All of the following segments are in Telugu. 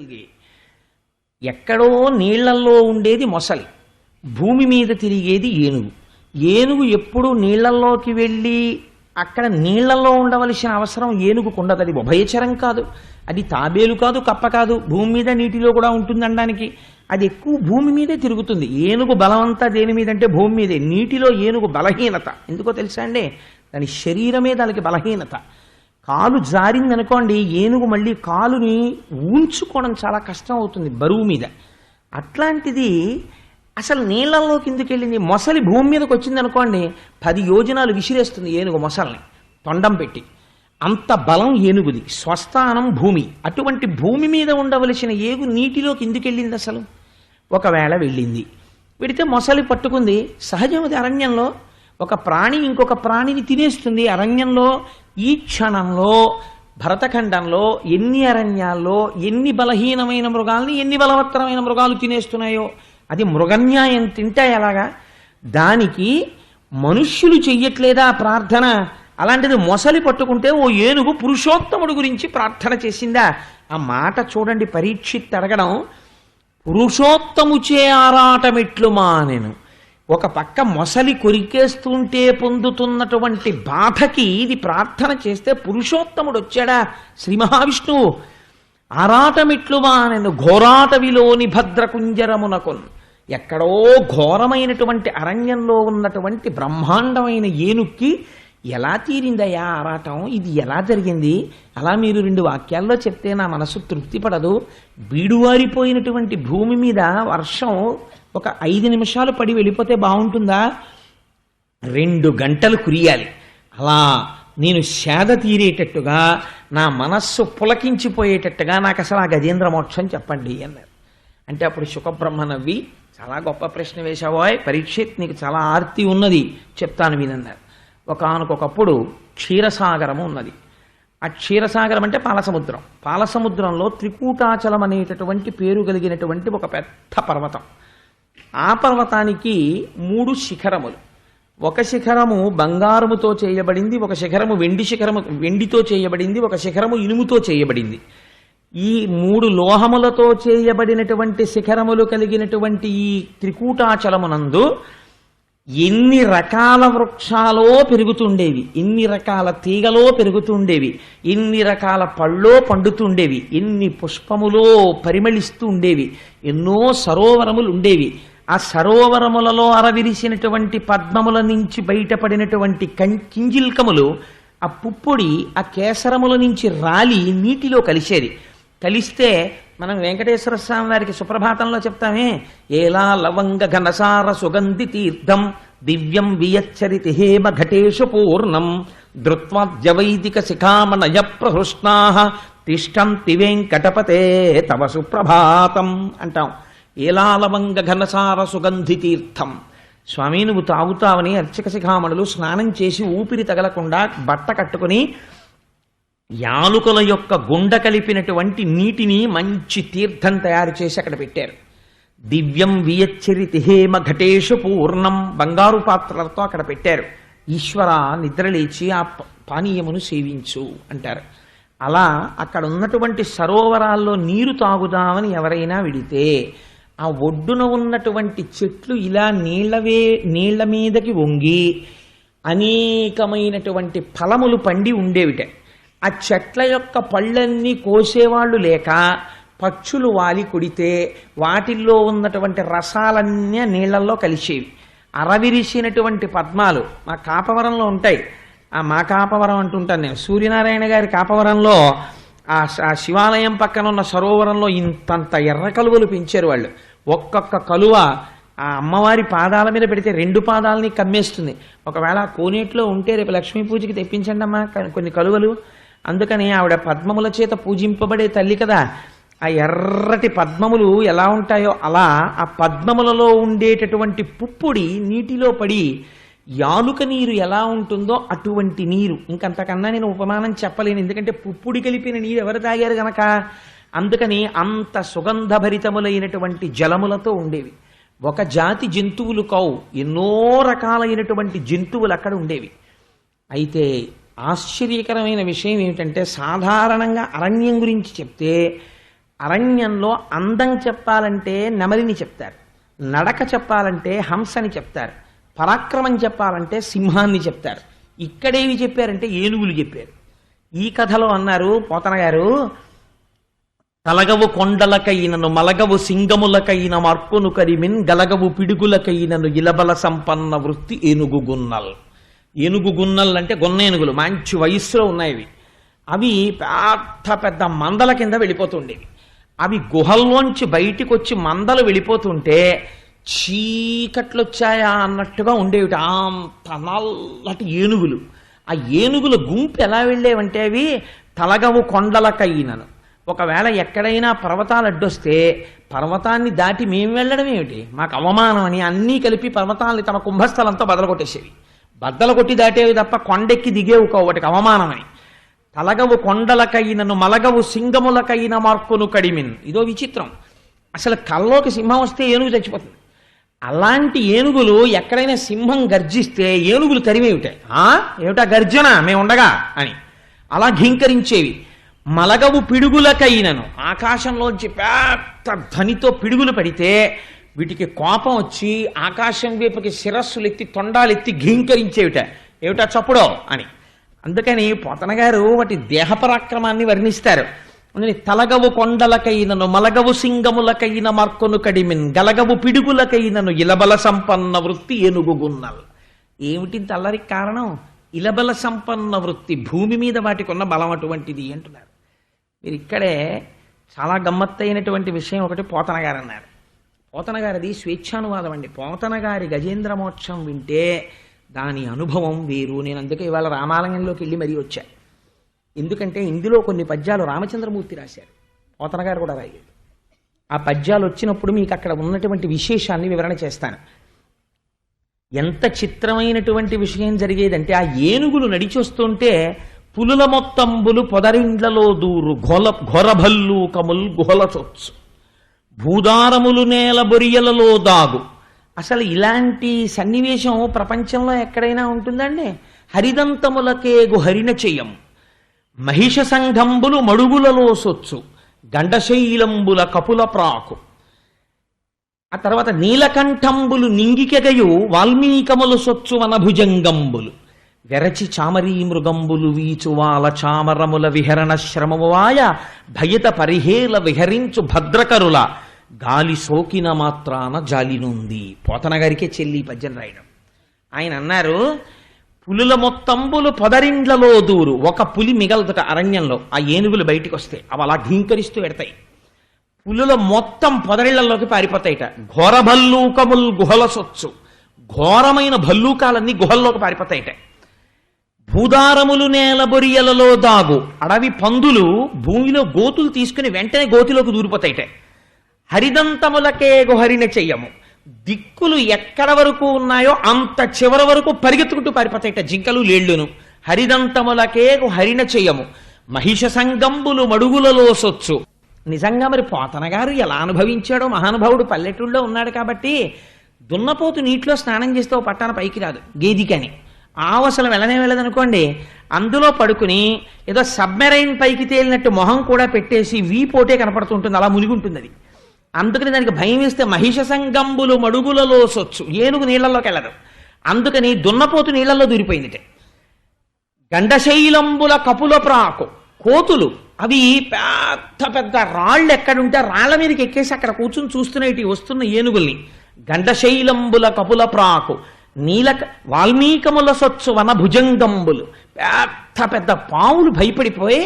ఏనుగే. ఎక్కడో నీళ్లల్లో ఉండేది మొసలి, భూమి మీద తిరిగేది ఏనుగు. ఏనుగు ఎప్పుడు నీళ్లల్లోకి వెళ్ళి అక్కడ నీళ్లలో ఉండవలసిన అవసరం ఏనుగుకు ఉండదు. అది ఉభయచరం కాదు, అది తాబేలు కాదు, కప్ప కాదు, భూమి మీద నీటిలో కూడా ఉంటుంది అనడానికి. అది ఎక్కువ భూమి మీదే తిరుగుతుంది. ఏనుగు బలమంతా దేని మీద అంటే భూమి మీదే. నీటిలో ఏనుగు బలహీనత ఎందుకో తెలుసా అండి? దాని శరీరమే దానికి బలహీనత. కాలు జారిందనుకోండి, ఏనుగు మళ్ళీ కాలుని ఊంచుకోవడం చాలా కష్టం అవుతుంది బరువు మీద. అట్లాంటిది అసలు నీళ్లలో కిందకి వెళ్ళింది. మొసలి భూమి మీదకి వచ్చింది అనుకోండి, 10 యోజనాలు విసిరేస్తుంది ఏనుగు మొసల్ని తొండం పెట్టి. అంత బలం ఏనుగుది, స్వస్థానం భూమి. అటువంటి భూమి మీద ఉండవలసిన ఏగు నీటిలో కిందికి వెళ్ళింది. అసలు ఒకవేళ వెళ్ళింది, వెడితే మొసలి పట్టుకుంది. సహజం అది. అరణ్యంలో ఒక ప్రాణి ఇంకొక ప్రాణిని తినేస్తుంది. అరణ్యంలో ఈ క్షణంలో భరతఖండంలో ఎన్ని అరణ్యాల్లో ఎన్ని బలహీనమైన మృగాల్ని ఎన్ని బలవత్తరమైన మృగాలు తినేస్తున్నాయో. అది మృగన్యాయం. తింటే ఎలాగా? దానికి మనుష్యులు చెయ్యట్లేదా ప్రార్థన? అలాంటిది మొసలి పట్టుకుంటే ఓ ఏనుగు పురుషోత్తముడు గురించి ప్రార్థన చేసిందా? ఆ మాట చూడండి. పరీక్షిత్ అడగడం, పురుషోత్తముచే ఆరాటమిట్లు మానెను. ఒక పక్క మొసలి కొరికేస్తుంటే పొందుతున్నటువంటి బాధకి ఇది ప్రార్థన చేస్తే పురుషోత్తముడు వచ్చాడా శ్రీ మహావిష్ణువు. ఆరాటమిట్లు మానెను ఘోరాటవిలోని భద్రకుంజరమునకొన్. ఎక్కడో ఘోరమైనటువంటి అరణ్యంలో ఉన్నటువంటి బ్రహ్మాండమైన ఏనుక్కి ఎలా తీరిందయ్యా ఆరాటం? ఇది ఎలా జరిగింది? అలా మీరు 2 వాక్యాల్లో చెప్తే నా మనసు తృప్తి పడదు. బీడువారిపోయినటువంటి భూమి మీద వర్షం ఒక 5 నిమిషాలు పడి వెళ్ళిపోతే బాగుంటుందా? 2 గంటలు కురియాలి. అలా నేను సేద తీరేటట్టుగా, నా మనస్సు పులకించిపోయేటట్టుగా నాకు అసలు ఆ గజేంద్ర మోక్షం చెప్పండి అన్నారు. అంటే అప్పుడు శుకబ్రహ్మ నవ్వి, చాలా గొప్ప ప్రశ్న వేశావోయ్ పరీక్షిత్, నీకు చాలా ఆర్తి ఉన్నది, చెప్తాను వినన్నారు. ఒకానొకప్పుడు క్షీరసాగరము ఉన్నది. ఆ క్షీరసాగరం అంటే పాలసముద్రం. పాలసముద్రంలో త్రికూటాచలం అనేటటువంటి పేరు కలిగినటువంటి ఒక పెద్ద పర్వతం. ఆ పర్వతానికి 3 శిఖరములు. ఒక శిఖరము బంగారముతో చేయబడింది, ఒక శిఖరము వెండితో చేయబడింది, ఒక శిఖరము ఇనుముతో చేయబడింది. ఈ 3 లోహములతో చేయబడినటువంటి శిఖరములు కలిగినటువంటి ఈ త్రికూటాచలమునందు ఎన్ని రకాల వృక్షాలో పెరుగుతుండేవి, ఎన్ని రకాల తీగలో పెరుగుతుండేవి, ఎన్ని రకాల పళ్ళో పండుతుండేవి, ఎన్ని పుష్పములో పరిమళిస్తూ ఉండేవి, ఎన్నో సరోవరములు ఉండేవి. ఆ సరోవరములలో అరవిరిసినటువంటి పద్మముల నుంచి బయటపడినటువంటి కింజిల్కములు, ఆ పుప్పొడి ఆ కేసరముల నుంచి రాలి నీటిలో కలిసేది. కలిస్తే మనం వెంకటేశ్వర స్వామి వారికి సుప్రభాతంలో చెప్తామే, ఏలా లవంగ ఘనసార సుగంధి తీర్థం దివ్యం వియచ్చరితి హేమ ఘటేషు పూర్ణం ధృత్వాద్యవైదిక శిఖామణయ ప్రహృష్ణా తిష్టంతి వెంకటపతే తవ సుప్రభాతం అంటాం. ఏలా లవంగ ఘనసార సుగంధి తీర్థం. స్వామి నువ్వు తాగుతావని అర్చక శిఖామణులు స్నానం చేసి ఊపిరి తగలకుండా బట్ట కట్టుకుని యాలుకల యొక్క గుండ కలిపినటువంటి నీటిని మంచి తీర్థం తయారు చేసి అక్కడ పెట్టారు. దివ్యం వియచ్చరితి హేమ ఘటేషు పూర్ణం, బంగారు పాత్రలతో అక్కడ పెట్టారు. ఈశ్వర నిద్రలేచి ఆ పానీయమును సేవించు అంటారు. అలా అక్కడ ఉన్నటువంటి సరోవరాల్లో నీరు తాగుదామని ఎవరైనా విడితే ఆ ఒడ్డున ఉన్నటువంటి చెట్లు ఇలా నీళ్ల మీదకి వంగి అనేకమైనటువంటి ఫలములు పండి ఉండేవిట. ఆ చెట్ల యొక్క పళ్ళన్నీ కోసేవాళ్లు లేక పక్షులు వాలి కొడితే వాటిల్లో ఉన్నటువంటి రసాలన్నీ నీళ్లలో కలిసేవి. అరవిరిసినటువంటి పద్మాలు మా కాపవరంలో ఉంటాయి. మా కాపవరం అంటుంటాను నేను. సూర్యనారాయణ గారి కాపవరంలో ఆ శివాలయం పక్కన ఉన్న సరోవరంలో ఇంతంత ఎర్ర కలువలు పెంచారు వాళ్ళు. ఒక్కొక్క కలువ ఆ అమ్మవారి పాదాల మీద పెడితే 2 పాదాలని కమ్మేస్తుంది. ఒకవేళ కోనేట్లో ఉంటే రేపు లక్ష్మీ పూజకి తెప్పించండి అమ్మా కొన్ని కలువలు. అందుకని ఆవిడ పద్మముల చేత పూజింపబడే తల్లి కదా. ఆ ఎర్రటి పద్మములు ఎలా ఉంటాయో అలా ఆ పద్మములలో ఉండేటటువంటి పుప్పొడి నీటిలో పడి యాలుక నీరు ఎలా ఉంటుందో అటువంటి నీరు. ఇంకంతకన్నా నేను ఉపమానం చెప్పలేను, ఎందుకంటే పుప్పుడి కలిపిన నీరు ఎవరు తాగారు గనక. అందుకని అంత సుగంధభరితములైనటువంటి జలములతో ఉండేవి. ఒక జాతి జంతువులు కావు, ఎన్నో రకాలైనటువంటి జంతువులు అక్కడ ఉండేవి. అయితే ఆశ్చర్యకరమైన విషయం ఏమిటంటే, సాధారణంగా అరణ్యం గురించి చెప్తే అరణ్యంలో అందం చెప్పాలంటే నెమలిని చెప్తారు, నడక చెప్పాలంటే హంసని చెప్తారు, పరాక్రమం చెప్పాలంటే సింహాన్ని చెప్తారు. ఇక్కడేవి చెప్పారంటే ఏనుగులు చెప్పారు. ఈ కథలో అన్నారు పోతన గారు, తలగవు కొండలకైనను మలగవు సింగములకైన మార్పును కరిమిన్ గలగవు పిడుగులకైనను ఇలబల సంపన్న వృత్తి ఏనుగు గున్నల్. ఏనుగు గున్నల్ అంటే గొన్న ఏనుగులు, మంచి వయస్సులో ఉన్నాయి. అవి పెద్ద పెద్ద మందల కింద వెళ్ళిపోతుండేవి. అవి గుహల్లోంచి బయటికి వచ్చి మందలు వెళ్ళిపోతుంటే చీకట్లు వచ్చాయా అన్నట్టుగా ఉండేవి. అంత నల్లటి ఏనుగులు. ఆ ఏనుగుల గుంపు ఎలా వెళ్ళేవంటే అవి తలగవు కొండలకైనను, ఒకవేళ ఎక్కడైనా పర్వతాలు అడ్డొస్తే పర్వతాన్ని దాటి మేము వెళ్ళడం ఏమిటి, మాకు అవమానం అని అన్నీ కలిపి పర్వతాలని తమ కుంభస్థలంతో బదలగొట్టేసేవి. బద్దలు కొట్టి దాటేవి తప్ప కొండెక్కి దిగేవి వాటికి అవమానమని. తలగవు కొండలకైనను మలగవు సింగములకైన మార్పును కడిమిన్. ఇదో విచిత్రం. అసలు కల్లోకి సింహం వస్తే ఏనుగు చచ్చిపోతుంది. అలాంటి ఏనుగులు ఎక్కడైనా సింహం గర్జిస్తే ఏనుగులు తరిమేవిటాయి. ఏమిటా గర్జన మేము ఉండగా అని అలా ఘీంకరించేవి. మలగవు పిడుగులకైనను, ఆకాశంలోంచి పెద్ద ధ్వనితో పిడుగులు పడితే వీటికి కోపం వచ్చి ఆకాశం వైపుకి శిరస్సులెత్తి తొండాలెత్తి ఘీంకరించేవిట. ఏమిటా చప్పుడో అని. అందుకని పోతన గారు వాటి దేహపరాక్రమాన్ని వర్ణిస్తారు. అందుకని తలగవు కొండలకైనను మలగవు సింగములకైన మార్కొను కడిమిన్ గలగవు పిడుగులకైనను ఇలబల సంపన్న వృత్తి ఏనుగు గున్నల్. ఏమిటి తల్లరికి కారణం? ఇలబల సంపన్న వృత్తి, భూమి మీద వాటికి ఉన్న బలం అటువంటిది అంటున్నారు. మీరు ఇక్కడే చాలా గమ్మత్తైనటువంటి విషయం ఒకటి పోతన గారు అన్నారు. పోతన గారిది స్వేచ్ఛానువాదం అండి. పోతన గారి గజేంద్ర మోక్షం వింటే దాని అనుభవం వేరు. నేను అందుకే ఇవాళ రామాలయంలోకి వెళ్ళి మరీ వచ్చా. ఎందుకంటే ఇందులో కొన్ని పద్యాలు రామచంద్రమూర్తి రాశారు, పోతన గారు కూడా రాయలేదు. ఆ పద్యాలు వచ్చినప్పుడు మీకు అక్కడ ఉన్నటువంటి విశేషాన్ని వివరణ చేస్తాను. ఎంత చిత్రమైనటువంటి విషయం జరిగేదంటే, ఆ ఏనుగులు నడిచొస్తుంటే పులుల మొత్తంబులు పొదరిండ్లలో దూరు ఘొరభల్లు కముల్ గుహల చొచ్చు భూదారములు నేల బొరియలలో దాగు. అసలు ఇలాంటి సన్నివేశం ప్రపంచంలో ఎక్కడైనా ఉంటుందండి? హరిదంతములకేగు హరిణ చెయ్యం మహిష సంఘంబులు మడుగులలో సొచ్చు గండశైలంబుల కపుల ప్రాకు. ఆ తర్వాత నీలకంఠంబులు నింగికెగయు వాల్మీకములు సొచ్చు వనభుజంగంబులు వెరచి చామరీ మృగంబులు వీచువాల చామరముల విహరణ శ్రమమువాయ భయత పరిహేల విహరించు భద్రకరుల గాలి సోకిన మాత్రాన జాలినుంది. పోతన గారికే చెల్లి పద్యం రాయడం. ఆయన అన్నారు, పులుల మొత్తంబులు పొదరిండ్లలో దూరు. ఒక పులి మిగలదుట అరణ్యంలో, ఆ ఏనుగులు బయటికి వస్తే అవి అలా ఘీంకరిస్తూ ఎడతాయి. పులుల మొత్తం పొదరిళ్లలోకి పారిపోతాయిట. ఘోర భల్లూకముల్ గుహల సొచ్చు, ఘోరమైన భల్లూకాలన్నీ గుహల్లోకి పారిపోతాయిట. భూదారములు నేల బొరియలలో దాగు, అడవి పందులు భూమిలో గోతులు తీసుకుని వెంటనే గోతిలోకి దూరిపోతాయిట. హరిదంతములకే గుహరిన చెయ్యము, దిక్కులు ఎక్కడ వరకు ఉన్నాయో అంత చివరి వరకు పరిగెత్తుకుంటూ పారిపోతాయిట జింకలు లేళ్లును. హరిదంతములకే హరిణ చెయ్యము మహిష సంగంబులు మడుగులలో సొచ్చు. నిజంగా మరి పోతన గారు ఎలా అనుభవించాడో మహానుభావుడు పల్లెటూళ్ళలో ఉన్నాడు కాబట్టి. దున్నపోతు నీటిలో స్నానం చేస్తే ఓ పట్టాన పైకి రాదు, గేదికని. ఆవు అసలు వెళ్ళనే వెళ్ళదనుకోండి, అందులో పడుకుని ఏదో సబ్మెరైన్ పైకి తేలినట్టు మొహం కూడా పెట్టేసి వీపోటే కనపడుతుంటుంది, అలా మునిగుంటుంది అది. అందుకని దానికి భయం వేస్తే మహిష సంగంబులు మడుగులలో సొచ్చు, ఏనుగు నీళ్లలోకి వెళ్ళదు. అందుకని దున్నపోతు నీళ్లలో దూరిపోయిందిటే. గండశైలంబుల కపుల ప్రాకు, కోతులు అవి పెద్ద పెద్ద రాళ్ళు ఎక్కడుంటే రాళ్ల మీదకి ఎక్కేసి అక్కడ కూర్చుని చూస్తున్నాయి వస్తున్న ఏనుగుల్ని. గండశైలంబుల కపుల ప్రాకు వాల్మీకముల సొచ్చు వన భుజంగంబులు, పెద్ద పెద్ద పావులు భయపడిపోయి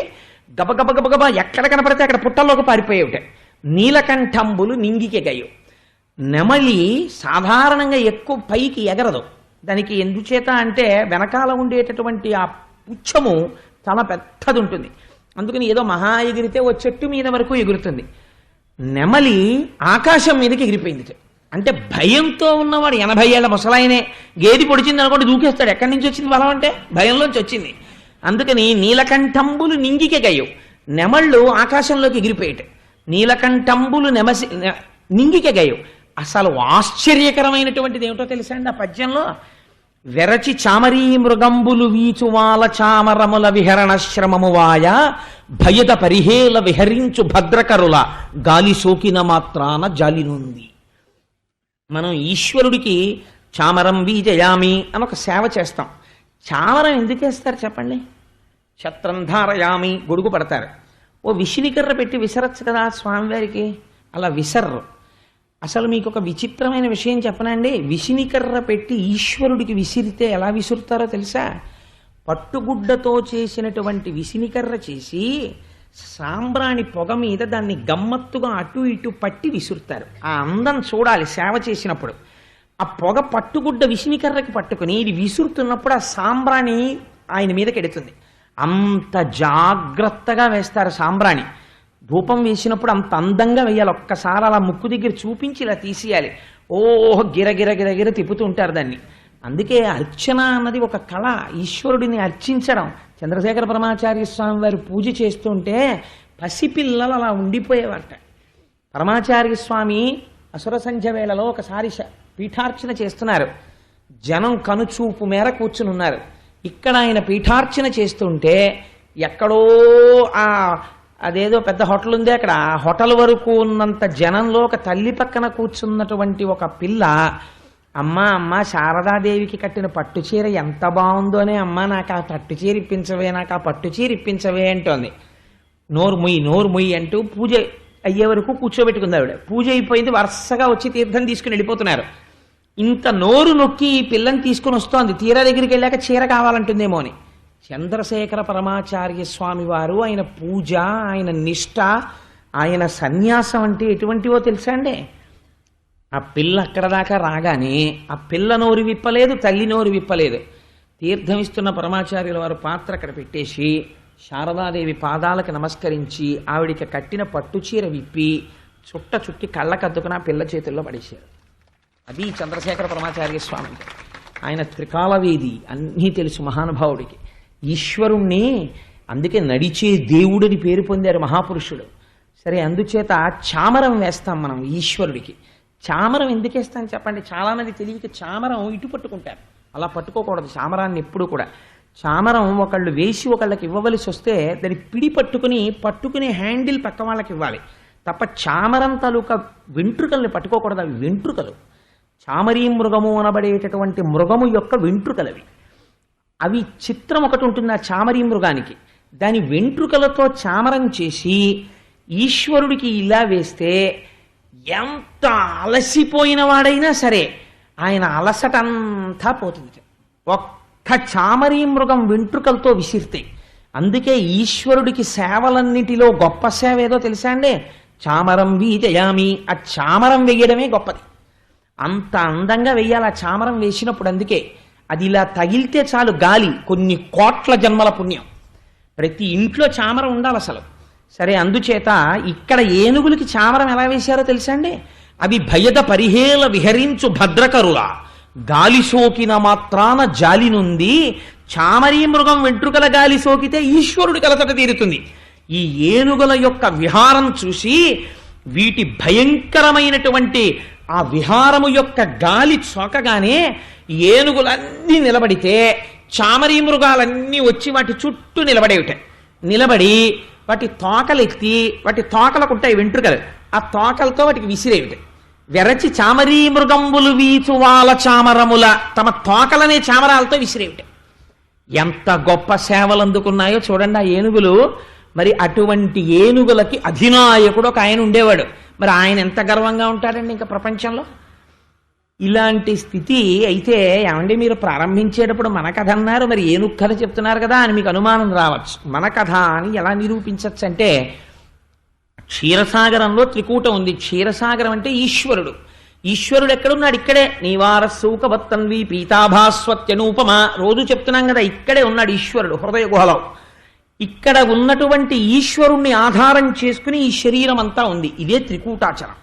గబగబ గబగబా ఎక్కడ కనపడితే అక్కడ పుట్టల్లోకి పారిపోయేవిట. నీలకంఠంబులు నింగికెగయు, నెమలి సాధారణంగా ఎక్కువ పైకి ఎగరదు. దానికి ఎందుచేత అంటే వెనకాల ఉండేటటువంటి ఆ పుచ్చము చాలా పెద్దది ఉంటుంది. అందుకని ఏదో మహా ఎగిరితే ఓ చెట్టు మీద వరకు ఎగురుతుంది. నెమలి ఆకాశం మీదకి ఎగిరిపోయింది. అంటే భయంతో ఉన్నవాడు 80 ఏళ్ల ముసలాయనే గేది పొడిచింది అనుకోండి దూకేస్తాడు. ఎక్కడి నుంచి వచ్చింది బలం అంటే భయంలోంచి వచ్చింది. అందుకని నీలకంఠంబులు నింగికెగయు, నెమళ్ళు ఆకాశంలోకి ఎగిరిపోయేట. నీలకంఠంబులు నింగికెగయు. అసలు ఆశ్చర్యకరమైనటువంటిది ఏమిటో తెలుసా అండి ఆ పద్యంలో? వెరచి చామరీ మృగంబులు వీచువాల చామరముల విహరణశ్రమము వాయ భయద పరిహేల విహరించు భద్రకరుల గాలి సోకిన మాత్రాన జాలినుంది. మనం ఈశ్వరుడికి చామరం వీజయామి అని ఒక సేవ చేస్తాం. చామరం ఎందుకు వేస్తారు చెప్పండి? ఛత్రం ధారయామి, గొడుగు పడతారు. ఓ విసినికర్ర పెట్టి విసరచ్చు కదా స్వామివారికి, అలా విసర్రు. అసలు మీకు ఒక విచిత్రమైన విషయం చెప్పనండి. విసినికర్ర పెట్టి ఈశ్వరుడికి విసిరితే ఎలా విసురుతారో తెలుసా? పట్టుగుడ్డతో చేసినటువంటి విసినికర్ర చేసి సాంబ్రాణి పొగ మీద దాన్ని గమ్మత్తుగా అటు ఇటు పట్టి విసురుతారు. ఆ అందం చూడాలి సేవ చేసినప్పుడు. ఆ పొగ పట్టుగుడ్డ విసినికర్రకి పట్టుకుని ఇది విసురుతున్నప్పుడు ఆ సాంబ్రాణి ఆయన మీదకి ఎడుతుంది. అంత జాగ్రత్తగా వేస్తారు సాంబ్రాణి. ధూపం వేసినప్పుడు అంత అందంగా వేయాలి. ఒక్కసారి అలా ముక్కు దగ్గర చూపించి ఇలా తీసేయాలి. ఓహ్ గిరగిర గిరగిర తిప్పుతూ ఉంటారు దాన్ని. అందుకే అర్చన అన్నది ఒక కళ, ఈశ్వరుడిని అర్చించడం. చంద్రశేఖర పరమాచార్య స్వామి వారు పూజ చేస్తుంటే పసిపిల్లలు అలా ఉండిపోయేవారట. పరమాచార్య స్వామి అసుర సంధ్య వేళలో ఒకసారి పీఠార్చన చేస్తున్నారు. జనం కనుచూపు మేర కూర్చుని ఉన్నారు. ఇక్కడ ఆయన పీఠార్చన చేస్తుంటే ఎక్కడో అదేదో పెద్ద హోటల్ ఉంది అక్కడ, ఆ హోటల్ వరకు ఉన్నంత జనంలో ఒక తల్లి పక్కన కూర్చున్నటువంటి ఒక పిల్ల, అమ్మ శారదాదేవికి కట్టిన పట్టుచీర ఎంత బాగుందోనే, అమ్మ నాకు ఆ పట్టుచీర ఇప్పించవే, నాకు ఆ పట్టుచీర ఇప్పించవే అంటోంది. నోరు ముయ్యి అంటూ పూజ అయ్యే వరకు కూర్చోబెట్టుకుంది ఆవిడ. పూజ అయిపోయింది, వరుసగా వచ్చి తీర్థం తీసుకుని వెళ్ళిపోతున్నారు. ఇంత నోరు నొక్కి ఈ పిల్లని తీసుకుని వస్తోంది. తీరా దగ్గరికి వెళ్ళాక చీర కావాలంటుందేమో అని. చంద్రశేఖర పరమాచార్య స్వామి వారు ఆయన పూజ, ఆయన నిష్ఠ, ఆయన సన్యాసం అంటే ఎటువంటివో తెలుసా అండి? ఆ పిల్ల అక్కడ దాకా రాగానే ఆ పిల్ల నోరు విప్పలేదు, తల్లి నోరు విప్పలేదు. తీర్థం ఇస్తున్న పరమాచార్యుల వారు పాత్ర అక్కడ పెట్టేసి శారదాదేవి పాదాలకు నమస్కరించి ఆవిడికి కట్టిన పట్టుచీర విప్పి చుట్టి కళ్ళకద్దుకుని ఆ పిల్ల చేతుల్లో పడేశారు. అది చంద్రశేఖర పరమాచార్య స్వామి. ఆయన త్రికాలవేది, అన్నీ తెలుసు మహానుభావుడికి. ఈశ్వరుణ్ణి అందుకే నడిచే దేవుడని పేరు పొందారు మహాపురుషుడు. సరే, అందుచేత చామరం వేస్తాం మనం ఈశ్వరుడికి. చామరం ఎందుకు వేస్తాం చెప్పండి? చాలా మంది తెలియక చామరం ఇటు పట్టుకుంటారు. అలా పట్టుకోకూడదు చామరాన్ని ఎప్పుడు కూడా. చామరం ఒకళ్ళు వేసి ఒకళ్ళకి ఇవ్వవలసి వస్తే దాన్ని పిడి పట్టుకునే హ్యాండిల్ పక్క వాళ్ళకి ఇవ్వాలి తప్ప చామరం తాలూకా వెంట్రుకల్ని పట్టుకోకూడదు. అవి వెంట్రుకలు. చామరీ మృగము అనబడేటటువంటి మృగము యొక్క వెంట్రుకలవి. అవి చిత్రం ఒకటి ఉంటుంది ఆ చామరీ మృగానికి. దాని వెంట్రుకలతో చామరం చేసి ఈశ్వరుడికి ఇలా వేస్తే ఎంత అలసిపోయిన వాడైనా సరే ఆయన అలసటంతా పోతుంది ఒక్క చామరీ మృగం వెంట్రుకలతో విసిరితే. అందుకే ఈశ్వరుడికి సేవలన్నిటిలో గొప్ప సేవ ఏదో తెలుసా అండి? చామరం వీజయామి. ఆ చామరం వేయడమే గొప్పది. అంత అందంగా వెయ్యాలి ఆ చామరం వేసినప్పుడు. అందుకే అది ఇలా తగిలితే చాలు గాలి, కొన్ని కోట్ల జన్మల పుణ్యం. ప్రతి ఇంట్లో చామరం ఉండాలి అసలు. సరే, అందుచేత ఇక్కడ ఏనుగులకి చామరం ఎలా వేశారో తెలుసా అండి? అవి భయద పరిహేల విహరించు భద్రకరుల గాలి సోకిన మాత్రాన జాలి నుండి. చామరీ మృగం వెంట్రుకల గాలి సోకితే ఈశ్వరుడి కలతట తీరుతుంది. ఈ ఏనుగుల యొక్క విహారం చూసి వీటి భయంకరమైనటువంటి ఆ విహారము యొక్క గాలి సోకగానే ఏనుగులన్నీ నిలబడితే చామరీ మృగాలన్నీ వచ్చి వాటి చుట్టూ నిలబడి వాటి తోకలెత్తి, వాటి తోకలకుంటాయి వెంట్రుకలు, ఆ తోకలతో వాటికి విసిరేవిట. వెరచి చామరీ మృగంబులు వీచువాల చామరముల తమ తోకలనే చామరాలతో విసిరేవిట. ఎంత గొప్ప సేవలు అందుకున్నాయో చూడండి ఆ ఏనుగులు. మరి అటువంటి ఏనుగులకి అధినాయకుడు ఒక ఆయన ఉండేవాడు. మరి ఆయన ఎంత గర్వంగా ఉంటాడండి ఇంకా ప్రపంచంలో. ఇలాంటి స్థితి అయితే ఏమండి మీరు ప్రారంభించేటప్పుడు మన కథ అన్నారు, మరి ఏనుగు కథ చెప్తున్నారు కదా అని మీకు అనుమానం రావచ్చు. మన కథ అని ఎలా నిరూపించవచ్చు అంటే, క్షీరసాగరంలో త్రికూటం ఉంది. క్షీరసాగరం అంటే ఈశ్వరుడు. ఈశ్వరుడు ఎక్కడున్నాడు? ఇక్కడే. నీవారస్సూకవత్తన్వి పీతాభాస్వత్యనూపమ రోజు చెప్తున్నాం కదా, ఇక్కడే ఉన్నాడు ఈశ్వరుడు హృదయ గుహలో. ఇక్కడ ఉన్నటువంటి ఈశ్వరుణ్ణి ఆధారం చేసుకుని ఈ శరీరం అంతా ఉంది. ఇదే త్రికూటాచలం.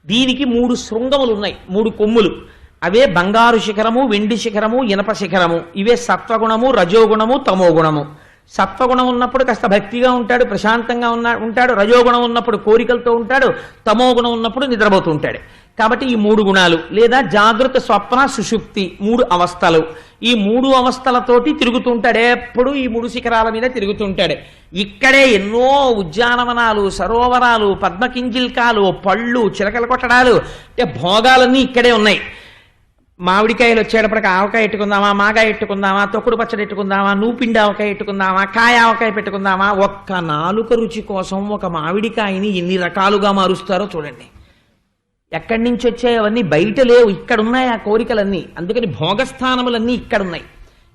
దీనికి 3 శృంగములు ఉన్నాయి, 3 కొమ్ములు. అవే బంగారు శిఖరము, వెండి శిఖరము, ఇనప శిఖరము. ఇవే సత్వగుణము, రజోగుణము, తమోగుణము. సత్వగుణం ఉన్నప్పుడు కాస్త భక్తిగా ఉంటాడు, ప్రశాంతంగా ఉంటాడు. రజోగుణం ఉన్నప్పుడు కోరికలతో ఉంటాడు. తమో గుణం ఉన్నప్పుడు నిద్రపోతూ ఉంటాడు. కాబట్టి ఈ 3 గుణాలు, లేదా జాగృత, స్వప్న, సుషుప్తి 3 అవస్థలు, ఈ 3 అవస్థలతోటి తిరుగుతూ ఉంటాడు. ఎప్పుడు ఈ 3 శిఖరాల మీద తిరుగుతూ ఉంటాడు. ఇక్కడే ఎన్నో ఉద్యానవనాలు, సరోవరాలు, పద్మకింజిల్కాలు, పళ్ళు, చిలకల కొట్టడాలు, అంటే భోగాలన్నీ ఇక్కడే ఉన్నాయి. మామిడికాయలు వచ్చేటప్పటికి ఆవకాయ ఎట్టుకుందామా, మాగాయ ఎట్టుకుందామా, తొక్కుడు పచ్చడి ఎట్టుకుందామా, నూపిండి ఆవకాయ ఎట్టుకుందామా, కాయ ఆవకాయ పెట్టుకుందామా. ఒక్క నాలుక రుచి కోసం ఒక మామిడికాయని ఎన్ని రకాలుగా మారుస్తారో చూడండి. ఎక్కడి నుంచి వచ్చాయి అవన్నీ బయట లేవు, ఇక్కడ ఉన్నాయి ఆ కోరికలన్నీ. అందుకని భోగస్థానములన్నీ ఇక్కడున్నాయి.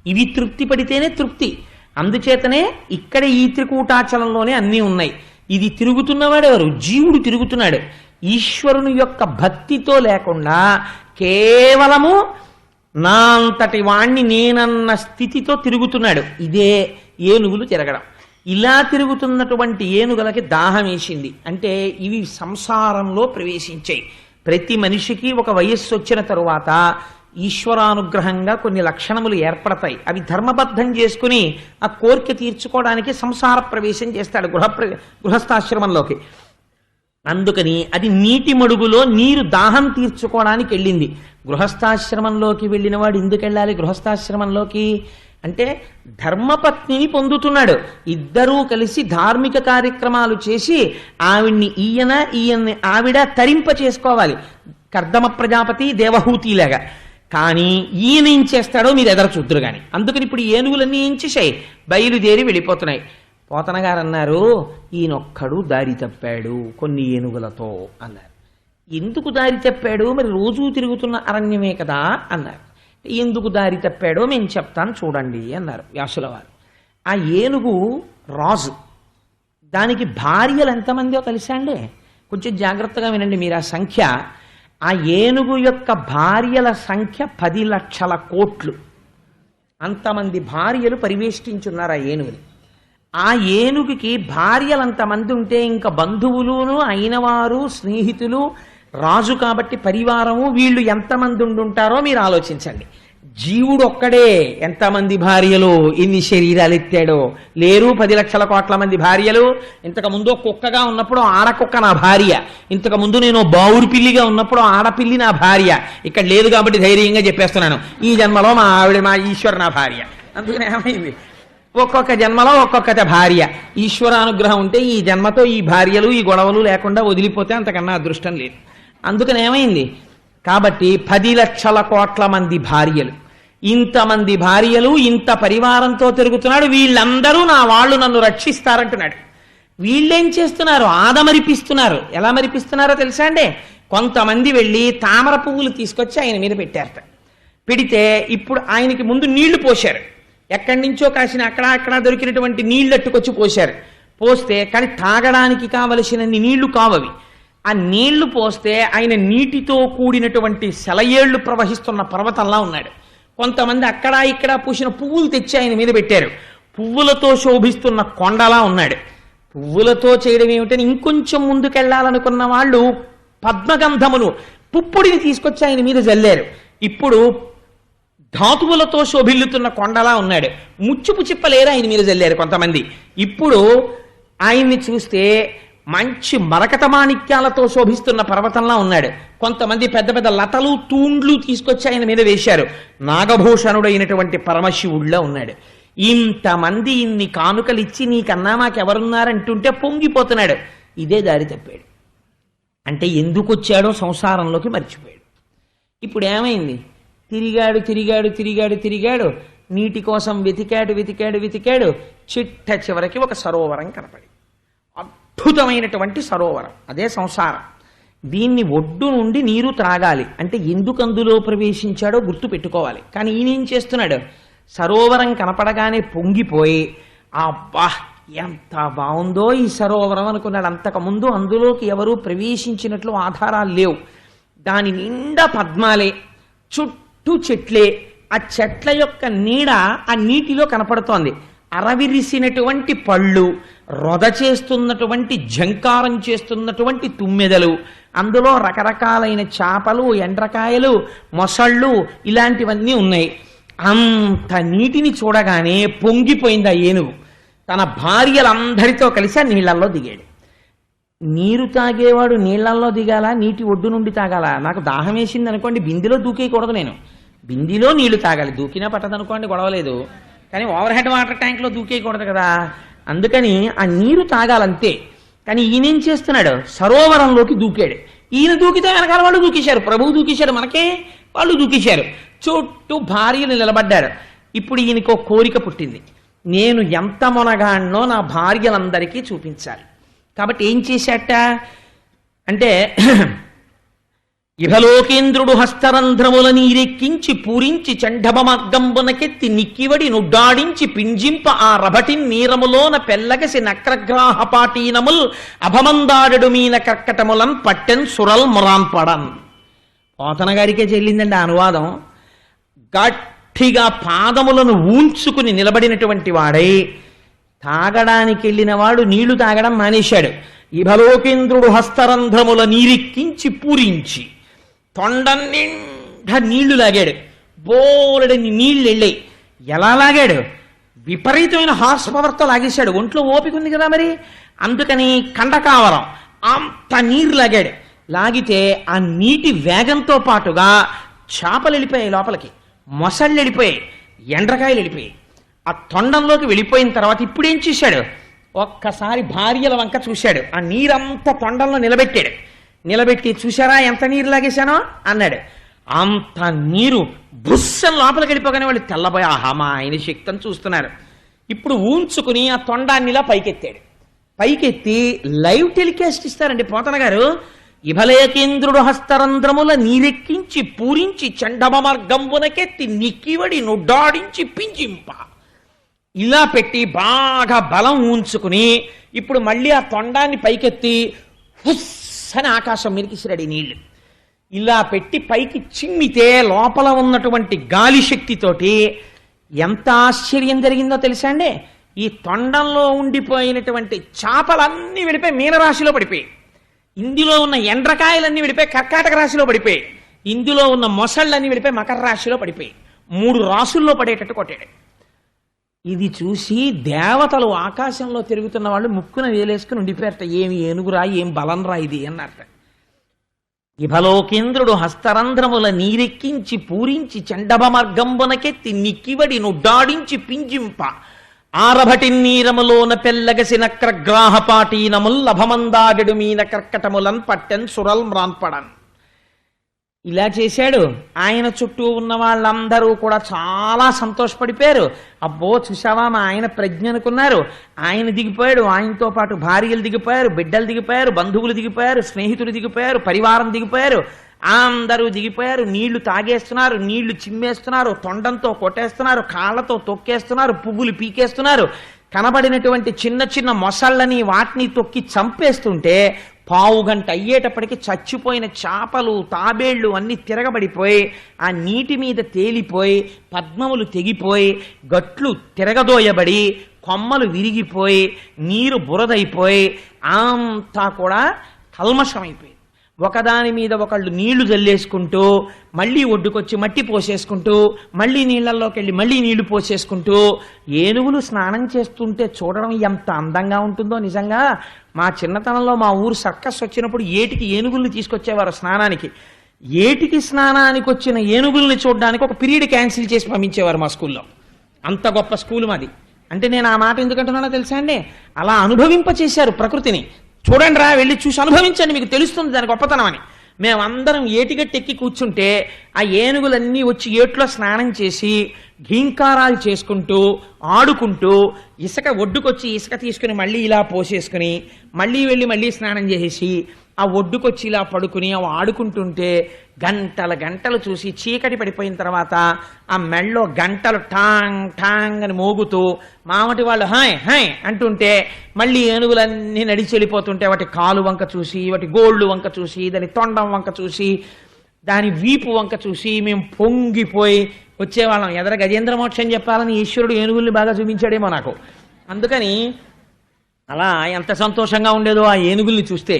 ఇవి తృప్తి పడితేనే తృప్తి. అందుచేతనే ఇక్కడ ఈ త్రికూటాచలంలోనే అన్నీ ఉన్నాయి. ఇది తిరుగుతున్నవాడెవరు? జీవుడు తిరుగుతున్నాడు. ఈశ్వరుని యొక్క భక్తితో లేకుండా కేవలము నా అంతటి వాణ్ణి నేనన్న స్థితితో తిరుగుతున్నాడు. ఇదే ఏనుగులు తిరగడం. ఇలా తిరుగుతున్నటువంటి ఏనుగులకి దాహం వేసింది. అంటే ఇవి సంసారంలో ప్రవేశించాయి. ప్రతి మనిషికి ఒక వయస్సు వచ్చిన తరువాత ఈశ్వరానుగ్రహంగా కొన్ని లక్షణములు ఏర్పడతాయి. అవి ధర్మబద్ధం చేసుకుని ఆ కోరిక తీర్చుకోవడానికి సంసార ప్రవేశం చేస్తాడు గృహస్థాశ్రమంలోకి. అందుకని అది నీటి మడుగులో నీరు దాహం తీర్చుకోవడానికి వెళ్ళింది. గృహస్థాశ్రమంలోకి వెళ్ళిన వాడు ఎందుకు వెళ్ళాలి గృహస్థాశ్రమంలోకి అంటే? ధర్మపత్నిని పొందుతున్నాడు. ఇద్దరూ కలిసి ధార్మిక కార్యక్రమాలు చేసి ఈయన్ని ఆవిడ తరింప చేసుకోవాలి. కర్దమ ప్రజాపతి, దేవహూతిలాగా. కానీ ఈయన ఏం చేస్తాడో మీరు ఎదర చూద్దరు కానీ. అందుకని ఇప్పుడు ఏనుగులన్నీ ఏం చేశాయి? బయలుదేరి వెళ్ళిపోతున్నాయి. పోతన గారు అన్నారు, ఈయనొక్కడు దారి తప్పాడు కొన్ని ఏనుగులతో అన్నారు. ఎందుకు దారి తప్పాడు? మరి రోజూ తిరుగుతున్న అరణ్యమే కదా అన్నారు. ఎందుకు దారి తప్పాడో మేము చెప్తాను చూడండి అన్నారు వ్యాసుల వారు. ఆ ఏనుగు రాజు. దానికి భార్యలు ఎంతమందో తెలుసా అండి? కొంచెం జాగ్రత్తగా వినండి మీరు ఆ సంఖ్య. ఆ ఏనుగు యొక్క భార్యల సంఖ్య 10 లక్షల కోట్లు. అంతమంది భార్యలు పరివేష్టించున్నారు ఆ ఏనుగుని. ఆ ఏనుగుకి భార్యలంతమంది ఉంటే ఇంకా బంధువులును అయినవారు, స్నేహితులు, రాజు కాబట్టి పరివారము, వీళ్ళు ఎంతమంది ఉండుంటారో మీరు ఆలోచించండి. జీవుడు ఒక్కడే ఎంతమంది భార్యలు, ఎన్ని శరీరాలు ఎత్తాడో లేరు. 10 లక్షల కోట్ల మంది భార్యలు. ఇంతకు ముందు కుక్కగా ఉన్నప్పుడు ఆడకుక్క నా భార్య, ఇంతకు ముందు నేను బావురు పిల్లిగా ఉన్నప్పుడు ఆడపిల్లి నా భార్య. ఇక్కడ లేదు కాబట్టి ధైర్యంగా చెప్పేస్తున్నాను, ఈ జన్మలో మా ఆవిడ, మా ఈశ్వర నా భార్య. అందుకని ఏమైంది? ఒక్కొక్క జన్మలో ఒక్కొక్క భార్య. ఈశ్వరానుగ్రహం ఉంటే ఈ జన్మతో ఈ భార్యలు, ఈ గొడవలు లేకుండా వదిలిపోతే అంతకన్నా అదృష్టం లేదు. అందుకని ఏమైంది? కాబట్టి 10 లక్షల కోట్ల మంది భార్యలు, ఇంతమంది భార్యలు, ఇంత పరివారంతో తిరుగుతున్నాడు. వీళ్ళందరూ నా వాళ్ళు, నన్ను రక్షిస్తారంటున్నాడు. వీళ్ళేం చేస్తున్నారు? ఆదమరిపిస్తున్నారు. ఎలా మరిపిస్తున్నారో తెలుసా అండి? కొంతమంది వెళ్ళి తామర పువ్వులు తీసుకొచ్చి ఆయన మీద పెట్టారట. పెడితే ఇప్పుడు ఆయనకి ముందు నీళ్లు పోశారు. ఎక్కడి నుంచో కాసిన అక్కడ దొరికినటువంటి నీళ్ళట్టుకొచ్చి పోశారు. పోస్తే కానీ తాగడానికి కావలసినన్ని నీళ్లు కావవి. ఆ నీళ్లు పోస్తే ఆయన నీటితో కూడినటువంటి సెలయేళ్లు ప్రవహిస్తున్న పర్వతంలా ఉన్నాడు. కొంతమంది అక్కడ ఇక్కడ పూసిన పువ్వులు తెచ్చి ఆయన మీద పెట్టారు. పువ్వులతో శోభిస్తున్న కొండలా ఉన్నాడు. పువ్వులతో చేయడం ఏమిటని ఇంకొంచెం ముందుకెళ్లాలనుకున్న వాళ్ళు పద్మగంధమును, పుప్పుడిని తీసుకొచ్చి ఆయన మీద జల్లారు. ఇప్పుడు ధాతువులతో శోభిల్లుతున్న కొండలా ఉన్నాడు. ముచ్చుపు చిప్పలేరు ఆయన మీద జల్లారు కొంతమంది. ఇప్పుడు ఆయన్ని చూస్తే మంచి మరకత మాణిక్యాలతో శోభిస్తున్న పర్వతంలా ఉన్నాడు. కొంతమంది పెద్ద పెద్ద లతలు, తూండ్లు తీసుకొచ్చి ఆయన మీద వేశారు. నాగభూషణుడైనటువంటి పరమశివుడిలా ఉన్నాడు. ఇంతమంది ఇన్ని కానుకలు ఇచ్చి నీకన్నా మాకెవరున్నారంటుంటే పొంగిపోతున్నాడు. ఇదే దారి తప్పాడు. అంటే ఎందుకు వచ్చాడో సంసారంలోకి మర్చిపోయాడు. ఇప్పుడు ఏమైంది? తిరిగాడు. నీటి కోసం వెతికాడు. చిట్ట చివరికి ఒక సరోవరం కనపడి, అద్భుతమైనటువంటి సరోవరం. అదే సంసారం. దీన్ని ఒడ్డు నుండి నీరు త్రాగాలి అంటే ఎందుకు అందులో ప్రవేశించాడో గుర్తు పెట్టుకోవాలి. కానీ ఈయన ఏం చేస్తున్నాడు? సరోవరం కనపడగానే పొంగిపోయి, అబ్బా ఎంత బాగుందో ఈ సరోవరం అనుకున్నాడు. అంతకుముందు అందులోకి ఎవరూ ప్రవేశించినట్లు ఆధారాలు లేవు. దాని నిండా పద్మాలే, చుట్టూ చెట్లే. ఆ చెట్ల యొక్క నీడ ఆ నీటిలో కనపడుతోంది. అరవిరిసినటువంటి పళ్ళు, రొద చేస్తున్నటువంటి జంకారం చేస్తున్నటువంటి తుమ్మెదలు, అందులో రకరకాలైన చేపలు, ఎండ్రకాయలు, మొసళ్ళు ఇలాంటివన్నీ ఉన్నాయి. అంత నీటిని చూడగానే పొంగిపోయింది ఆ ఏనుగు. తన భార్యలందరితో కలిసి ఆ నీళ్లల్లో దిగాడు. నీరు తాగేవాడు నీళ్లల్లో దిగాలా, నీటి ఒడ్డు నుండి తాగాలా? నాకు దాహం వేసింది అనుకోండి, బిందెలో దూకేయకూడదు. నేను బిందెలో నీళ్లు తాగాలి, దూకినా పట్టదనుకోండి గొడవలేదు, కానీ ఓవర్ హెడ్ వాటర్ ట్యాంక్లో దూకేయకూడదు కదా. అందుకని ఆ నీరు తాగాలంతే. కానీ ఈయనేం చేస్తున్నాడు, సరోవరంలోకి దూకాడు. ఈయన దూకితే వెనకాల వాళ్ళు దూకేశారు, ప్రభువు దూకేశాడు, మనకే వాళ్ళు దూకేశారు. చుట్టూ భార్యలు నిలబడ్డారు. ఇప్పుడు ఈయనకు కోరిక పుట్టింది, నేను ఎంత మొనగాన్నో నా భార్యలందరికీ చూపించాలి. కాబట్టి ఏం చేశాట అంటే, ఇహలోకేంద్రుడు హస్తరంధ్రముల నీరెక్కించి పూరించి చండభ మార్గంబునకెత్తి నిక్కివడి నుడ్డాడించి పింజింప ఆ రభటిన్ నీరములోన పెల్లగసి నక్రగ్రాహపాటీనముల్ అభమందాడడు మీన కర్కటములన్ పట్టెన్ సురల్ మురాన్ పడన్. పోతన గారికే చెల్లిందండి ఆ అనువాదం. గట్టిగా పాదములను ఊంచుకుని నిలబడినటువంటి వాడై తాగడానికి వెళ్ళిన వాడు నీళ్లు తాగడం మానేశాడు. ఇహలోకేంద్రుడు హస్తరంధ్రముల నీరెక్కించి పూరించి తొండ నిండా నీళ్లు లాగాడు. బోలెడని నీళ్లు వెళ్ళాయి. ఎలా లాగాడు, విపరీతమైన హార్స్ పవర్తో లాగేశాడు. ఒంట్లో ఓపిక ఉంది కదా మరి, అందుకని కండకావరం అంత నీరు లాగాడు. లాగితే ఆ నీటి వేగంతో పాటుగా చేపలు వెళ్ళిపోయాయి లోపలికి, మొసళ్ళు వెళ్ళిపోయాయి, ఎండ్రకాయలు వెళ్ళిపోయాయి. ఆ తొండంలోకి వెళ్ళిపోయిన తర్వాత ఇప్పుడు ఏం చేశాడు, ఒక్కసారి భార్యల వంక చూశాడు. ఆ నీరంతా తొండంలో నిలబెట్టాడు. నిలబెట్టి, చూశారా ఎంత నీరు లాగేశానో అన్నాడు. అంత నీరు బుస్సం లోపలికి వెళ్ళిపోగానే వాళ్ళు తెల్లబోయి, ఆహా మా ఆయన శక్తిని చూస్తున్నారు. ఇప్పుడు ఊంచుకుని ఆ తొండాన్నిలా పైకెత్తాడు. పైకెత్తి లైవ్ టెలికాస్ట్ ఇస్తారండి పోతన గారు. ఇభలేకేంద్రుడు హస్తరంధ్రముల నీరెక్కించి పూరించి చండభ మార్గంబునకెత్తి నిక్కివడి నుడ్డాడించి పింజింప, ఇలా పెట్టి బాగా బలం ఊంచుకుని ఇప్పుడు మళ్ళీ ఆ తొండాన్ని పైకెత్తి హుస్ అని ఆకాశం మీదకిసిరాడు నీళ్లు. ఇలా పెట్టి పైకి చిమ్మితే లోపల ఉన్నటువంటి గాలి శక్తితోటి ఎంత ఆశ్చర్యం జరిగిందో తెలుసా అండి. ఈ తొండంలో ఉండిపోయినటువంటి చేపలన్నీ వెళ్ళిపోయి మీనరాశిలో పడిపోయి, ఇందులో ఉన్న ఎండ్రకాయలన్నీ వెళ్ళిపోయి కర్కాటక రాశిలో పడిపోయి, ఇందులో ఉన్న మొసళ్ళన్నీ వెళ్ళిపోయి మకర రాశిలో పడిపోయి 3 రాశుల్లో పడేటట్టు కొట్టాడు. ఇది చూసి దేవతలు ఆకాశంలో తిరుగుతున్న వాళ్ళు ముక్కున వేలేసుకుని ఉండిపోయారట. ఏమి ఏనుగురా, ఏం బలం రా ఇది అన్నారట. ఇభలోకేంద్రుడు హస్తరంధ్రముల నీరెక్కించి పూరించి చండభ మార్గంబునకెత్తి నిక్కివడి నుడ్డాడించి పింజింప ఆరభటి నీరములోన పెల్లగసి నక్రగ్రాహపాటీనముల్ లభమందాడెడు మీన కర్కటములన్ పట్టెన్ సురల్ మ్రాన్పడన్. ఇలా చేశాడు. ఆయన చుట్టూ ఉన్న వాళ్ళందరూ కూడా చాలా సంతోషపడిపోయారు. అబ్బో చూసావా మా ఆయన ప్రజ్ఞ అనుకున్నారు. ఆయన దిగిపోయాడు, ఆయనతో పాటు భార్యలు దిగిపోయారు, బిడ్డలు దిగిపోయారు, బంధువులు దిగిపోయారు, స్నేహితులు దిగిపోయారు, పరివారం దిగిపోయారు, అందరూ దిగిపోయారు. నీళ్లు తాగేస్తున్నారు, నీళ్లు చిమ్మేస్తున్నారు, తొండంతో కొట్టేస్తున్నారు, కాళ్లతో తొక్కేస్తున్నారు, పువ్వులు పీకేస్తున్నారు. కనబడినటువంటి చిన్న చిన్న మొసళ్ళని వాటిని తొక్కి చంపేస్తుంటే పావుగంట అయ్యేటప్పటికి చచ్చిపోయిన చేపలు తాబేళ్లు అన్ని తిరగబడిపోయి ఆ నీటి మీద తేలిపోయి పద్మములు తెగిపోయి గట్లు తిరగదోయబడి కొమ్మలు విరిగిపోయి నీరు బురదైపోయి అంతా కూడా కల్మషమైపోయింది. ఒకదాని మీద ఒకళ్ళు నీళ్లు జల్లేసుకుంటూ మళ్ళీ ఒడ్డుకొచ్చి మట్టి పోసేసుకుంటూ మళ్ళీ నీళ్లలోకి వెళ్ళి మళ్ళీ నీళ్లు పోసేసుకుంటూ ఏనుగులు స్నానం చేస్తుంటే చూడడం ఎంత అందంగా ఉంటుందో. నిజంగా మా చిన్నతనంలో మా ఊరు సర్కస్ వచ్చినప్పుడు ఏటికి ఏనుగుల్ని తీసుకొచ్చేవారు స్నానానికి. ఏటికి స్నానానికి వచ్చిన ఏనుగుల్ని చూడడానికి ఒక పీరియడ్ క్యాన్సిల్ చేసి పంపించేవారు మా స్కూల్లో. అంత గొప్ప స్కూల్ మాది. అంటే నేను ఆ మాట ఎందుకంటున్నానో తెలుసా అండి, అలా అనుభవింపచేశారు ప్రకృతిని. చూడండి రా, వెళ్ళి చూసి అనుభవించండి, మీకు తెలుస్తుంది దాని గొప్పతనం అని. మేమందరం ఏటిగట్టెక్కి కూర్చుంటే ఆ ఏనుగులన్నీ వచ్చి ఏట్లో స్నానం చేసి ఘీంకారాలు చేసుకుంటూ ఆడుకుంటూ ఇసుక ఒడ్డుకొచ్చి ఇసుక తీసుకుని మళ్ళీ ఇలా పోసేసుకుని మళ్ళీ వెళ్ళి మళ్ళీ స్నానం చేసేసి ఆ ఒడ్డుకొచ్చి ఇలా పడుకుని అవి ఆడుకుంటుంటే గంటల గంటలు చూసి చీకటి పడిపోయిన తర్వాత ఆ మెళ్ళో గంటలు టాంగ్ టాంగ్ అని మోగుతూ మామటి వాళ్ళు హాయ్ హాయ్ అంటుంటే మళ్ళీ ఏనుగులన్నీ నడిచి వెళ్ళిపోతుంటే వాటి కాలు వంక చూసి వాటి గోళ్ళు వంక చూసి దాని తొండం వంక చూసి దాని వీపు వంక చూసి మేము పొంగిపోయి వచ్చేవాళ్ళం. ఎదర గజేంద్ర మోక్షం చెప్పాలని ఈశ్వరుడు ఏనుగుల్ని బాగా చూపించాడేమో నాకు. అందుకని అలా ఎంత సంతోషంగా ఉండేదో ఆ ఏనుగుల్ని చూస్తే.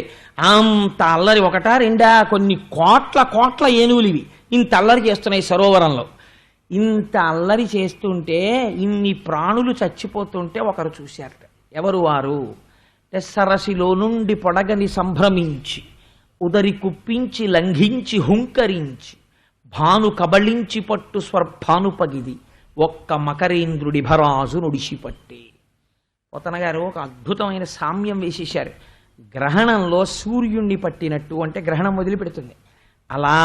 అంత అల్లరి, ఒకటా రెండా, కొన్ని కోట్ల కోట్ల ఏనుగులు ఇవి ఇంత అల్లరి చేస్తున్నాయి సరోవరంలో. ఇంత అల్లరి చేస్తుంటే ఇన్ని ప్రాణులు చచ్చిపోతుంటే ఒకరు చూశారట. ఎవరు వారు? సరసిలో నుండి పొడగని సంభ్రమించి ఉదరి కుప్పించి లంఘించి హుంకరించి భాను కబళించి పట్టు స్వర్భానుపగిది ఒక్క మకరేంద్రుడి భరాజు నుడిసిపట్టే. పోతన గారు ఒక అద్భుతమైన సామ్యం వేసేశారు. గ్రహణంలో సూర్యుణ్ణి పట్టినట్టు, అంటే గ్రహణం వదిలిపెడుతుంది, అలా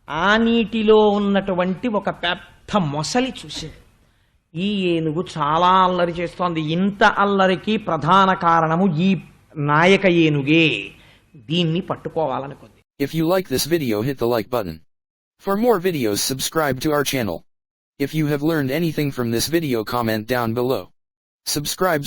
ఆ నీటిలో ఉన్నటువంటి ఒక పెద్ద మొసలి చూసింది. ఈ ఏనుగు చాలా అల్లరి చేస్తోంది. ఇంత అల్లరికి ప్రధాన కారణము ఈ నాయక ఏనుగే. దీన్ని పట్టుకోవాలనుకుంది. If you like this video, hit the like button. For more videos, subscribe to our channel. If you have learned anything from this video, comment down below. Subscribe.